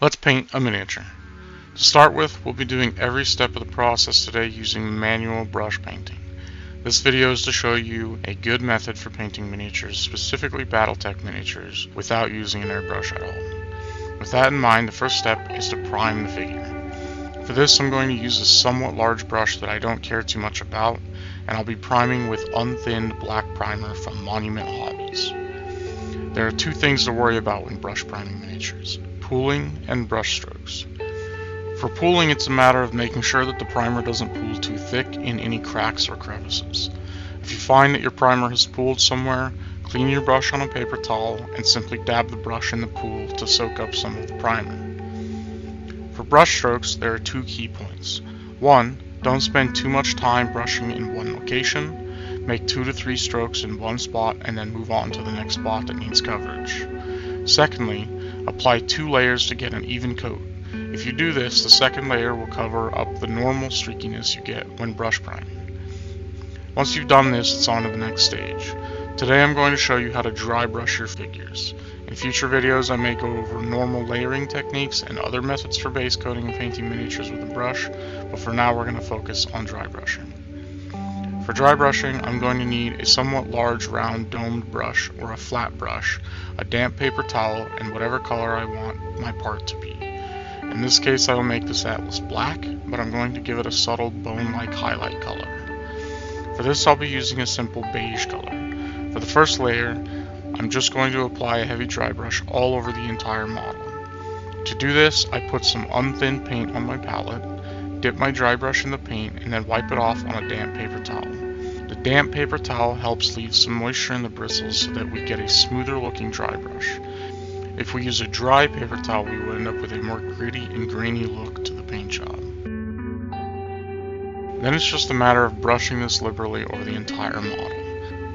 Let's paint a miniature. To start with, we'll be doing every step of the process today using manual brush painting. This video is to show you a good method for painting miniatures, specifically Battletech miniatures, without using an airbrush at all. With that in mind, the first step is to prime the figure. For this, I'm going to use a somewhat large brush that I don't care too much about, and I'll be priming with unthinned black primer from Monument Hobbies. There are two things to worry about when brush priming miniatures: pooling and brush strokes. For pooling, it's a matter of making sure that the primer doesn't pool too thick in any cracks or crevices. If you find that your primer has pooled somewhere, clean your brush on a paper towel and simply dab the brush in the pool to soak up some of the primer. For brush strokes, there are two key points. One, don't spend too much time brushing in one location. Make 2 to 3 strokes in one spot and then move on to the next spot that needs coverage. Secondly, apply 2 layers to get an even coat. If you do this, the second layer will cover up the normal streakiness you get when brush priming. Once you've done this, it's on to the next stage. Today I'm going to show you how to dry brush your figures. In future videos I may go over normal layering techniques and other methods for base coating and painting miniatures with a brush, but for now we're going to focus on dry brushing. For dry brushing, I'm going to need a somewhat large round domed brush or a flat brush, a damp paper towel, and whatever color I want my part to be. In this case I will make this atlas black, but I'm going to give it a subtle bone-like highlight color. For this I'll be using a simple beige color. For the first layer, I'm just going to apply a heavy dry brush all over the entire model. To do this, I put some unthinned paint on my palette, dip my dry brush in the paint, and then wipe it off on a damp paper towel. The damp paper towel helps leave some moisture in the bristles so that we get a smoother looking dry brush. If we use a dry paper towel, we will end up with a more gritty and grainy look to the paint job. Then it's just a matter of brushing this liberally over the entire model.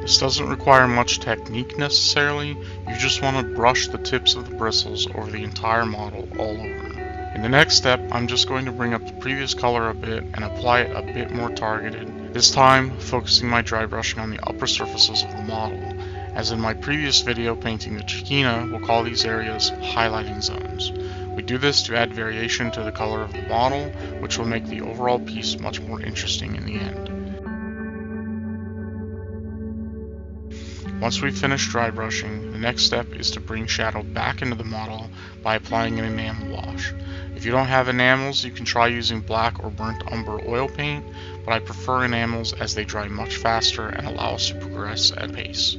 This doesn't require much technique necessarily, you just want to brush the tips of the bristles over the entire model all over. In the next step, I'm just going to bring up the previous color a bit and apply it a bit more targeted, this time focusing my dry brushing on the upper surfaces of the model. As in my previous video painting the Chiquina, we'll call these areas highlighting zones. We do this to add variation to the color of the model, which will make the overall piece much more interesting in the end. Once we've finished dry brushing, the next step is to bring shadow back into the model by applying an enamel wash. If you don't have enamels, you can try using black or burnt umber oil paint, but I prefer enamels as they dry much faster and allow us to progress at pace.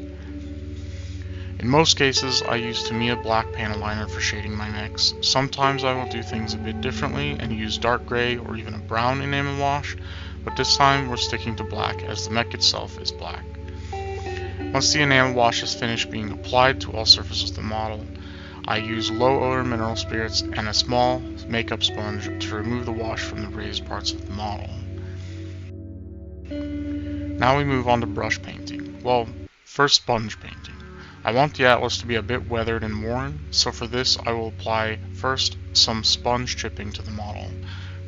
In most cases, I use Tamiya black panel liner for shading my mechs. Sometimes I will do things a bit differently and use dark gray or even a brown enamel wash, but this time we're sticking to black as the mech itself is black. Once the enamel wash is finished being applied to all surfaces of the model, I use low odor mineral spirits and a small makeup sponge to remove the wash from the raised parts of the model. Now we move on to brush painting. Well, first sponge painting. I want the atlas to be a bit weathered and worn, so for this I will apply first some sponge chipping to the model.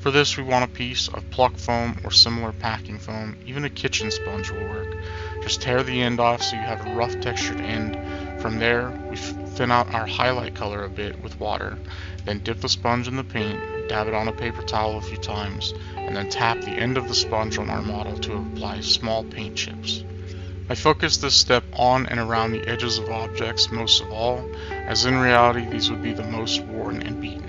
For this we want a piece of Pluck foam or similar packing foam, even a kitchen sponge will work. Just tear the end off so you have a rough textured end. From there we thin out our highlight color a bit with water, then dip the sponge in the paint, dab it on a paper towel a few times, and then tap the end of the sponge on our model to apply small paint chips. I focus this step on and around the edges of objects most of all, as in reality these would be the most worn and beaten.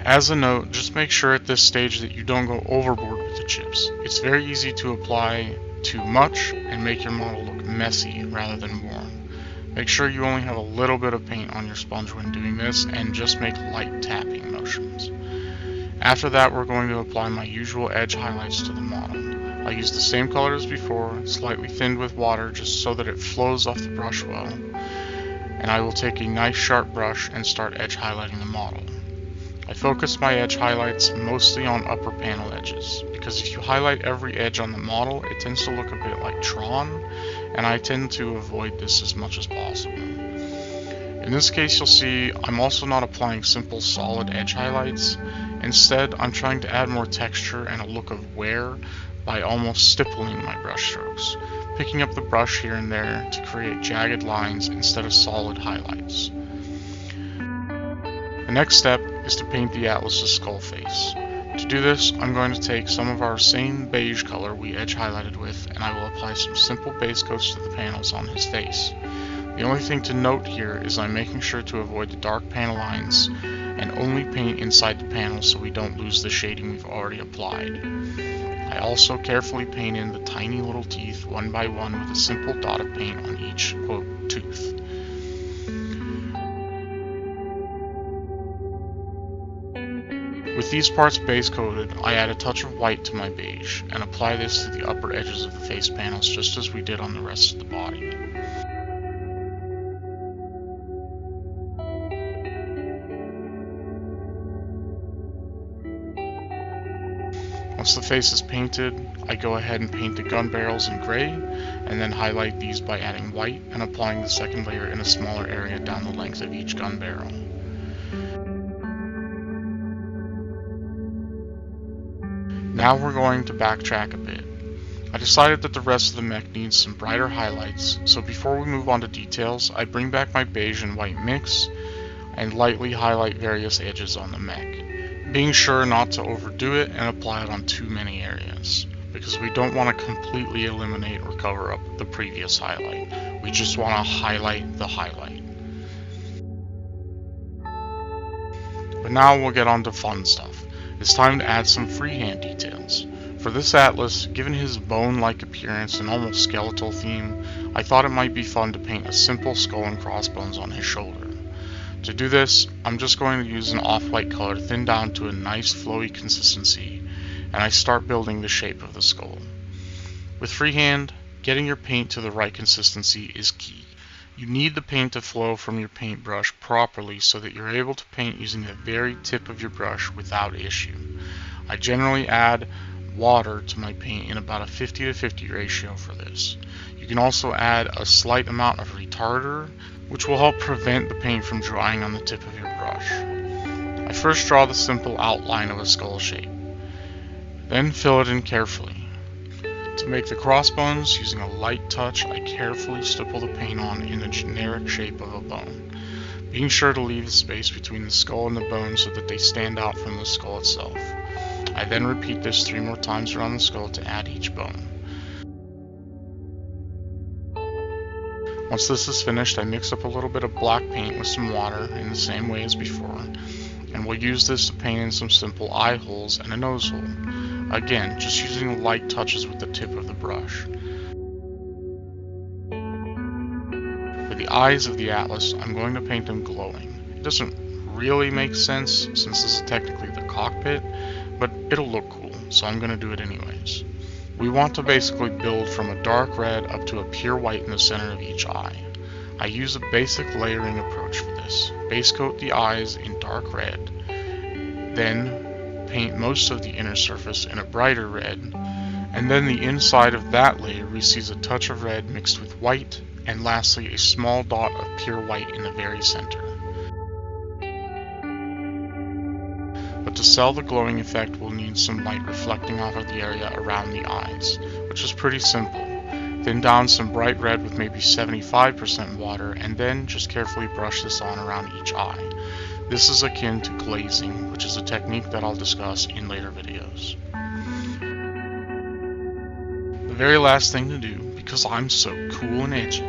As a note, just make sure at this stage that you don't go overboard with the chips. It's very easy to apply too much and make your model look messy rather than worn. Make sure you only have a little bit of paint on your sponge when doing this and just make light tapping motions. After that, we're going to apply my usual edge highlights to the model. I'll use the same color as before, slightly thinned with water just so that it flows off the brush well. And I will take a nice sharp brush and start edge highlighting the model. I focus my edge highlights mostly on upper panel edges, because if you highlight every edge on the model, it tends to look a bit like Tron, and I tend to avoid this as much as possible. In this case, you'll see I'm also not applying simple solid edge highlights. Instead, I'm trying to add more texture and a look of wear by almost stippling my brush strokes, picking up the brush here and there to create jagged lines instead of solid highlights. The next step is to paint the Atlas's skull face. To do this, I'm going to take some of our same beige color we edge highlighted with, and I will apply some simple base coats to the panels on his face. The only thing to note here is I'm making sure to avoid the dark panel lines and only paint inside the panel so we don't lose the shading we've already applied. I also carefully paint in the tiny little teeth one by one with a simple dot of paint on each, quote, tooth. With these parts base coated, I add a touch of white to my beige and apply this to the upper edges of the face panels just as we did on the rest of the body. Once the face is painted, I go ahead and paint the gun barrels in gray, and then highlight these by adding white and applying the second layer in a smaller area down the length of each gun barrel. Now we're going to backtrack a bit. I decided that the rest of the mech needs some brighter highlights, so before we move on to details, I bring back my beige and white mix and lightly highlight various edges on the mech, being sure not to overdo it and apply it on too many areas, because we don't want to completely eliminate or cover up the previous highlight. We just want to highlight the highlight. But now we'll get on to fun stuff. It's time to add some freehand details. For this Atlas, given his bone-like appearance and almost skeletal theme, I thought it might be fun to paint a simple skull and crossbones on his shoulder. To do this, I'm just going to use an off-white color thinned down to a nice flowy consistency, and I start building the shape of the skull. With freehand, getting your paint to the right consistency is key. You need the paint to flow from your paintbrush properly so that you're able to paint using the very tip of your brush without issue. I generally add water to my paint in about a 50-50 ratio for this. You can also add a slight amount of retarder, which will help prevent the paint from drying on the tip of your brush. I first draw the simple outline of a skull shape, then fill it in carefully. To make the crossbones, using a light touch, I carefully stipple the paint on in the generic shape of a bone, being sure to leave the space between the skull and the bone so that they stand out from the skull itself. I then repeat this 3 more times around the skull to add each bone. Once this is finished, I mix up a little bit of black paint with some water in the same way as before, and we'll use this to paint in some simple eye holes and a nose hole. Again, just using light touches with the tip of the brush. For the eyes of the Atlas, I'm going to paint them glowing. It doesn't really make sense since this is technically the cockpit, but it'll look cool, so I'm going to do it anyways. We want to basically build from a dark red up to a pure white in the center of each eye. I use a basic layering approach for this. Base coat the eyes in dark red, then paint most of the inner surface in a brighter red, and then the inside of that layer receives a touch of red mixed with white, and lastly a small dot of pure white in the very center. But to sell the glowing effect, we'll need some light reflecting off of the area around the eyes, which is pretty simple. Thin down some bright red with maybe 75% water, and then just carefully brush this on around each eye. This is akin to glazing, which is a technique that I'll discuss in later videos. The very last thing to do, because I'm so cool and edgy,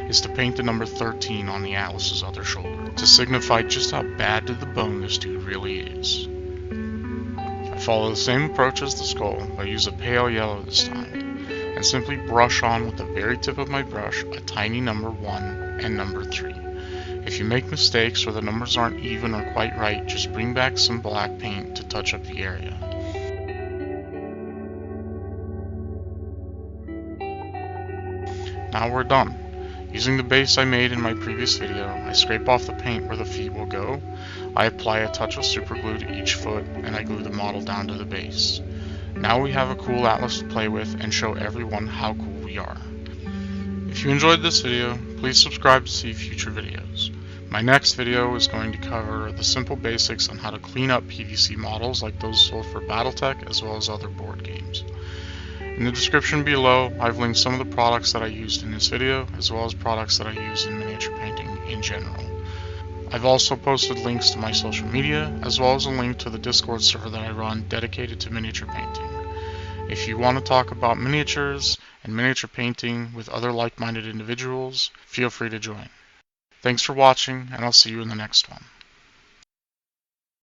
is to paint the number 13 on the Atlas's other shoulder, to signify just how bad to the bone this dude really is. I follow the same approach as the skull, but use a pale yellow this time, and simply brush on with the very tip of my brush a tiny number 1 and number 3. If you make mistakes or the numbers aren't even or quite right, just bring back some black paint to touch up the area. Now we're done. Using the base I made in my previous video, I scrape off the paint where the feet will go, I apply a touch of superglue to each foot, and I glue the model down to the base. Now we have a cool Atlas to play with and show everyone how cool we are. If you enjoyed this video, please subscribe to see future videos. My next video is going to cover the simple basics on how to clean up PVC models like those sold for Battletech as well as other board games. In the description below, I've linked some of the products that I used in this video, as well as products that I use in miniature painting in general. I've also posted links to my social media, as well as a link to the Discord server that I run dedicated to miniature painting. If you want to talk about miniatures and miniature painting with other like-minded individuals, feel free to join. Thanks for watching, and I'll see you in the next one.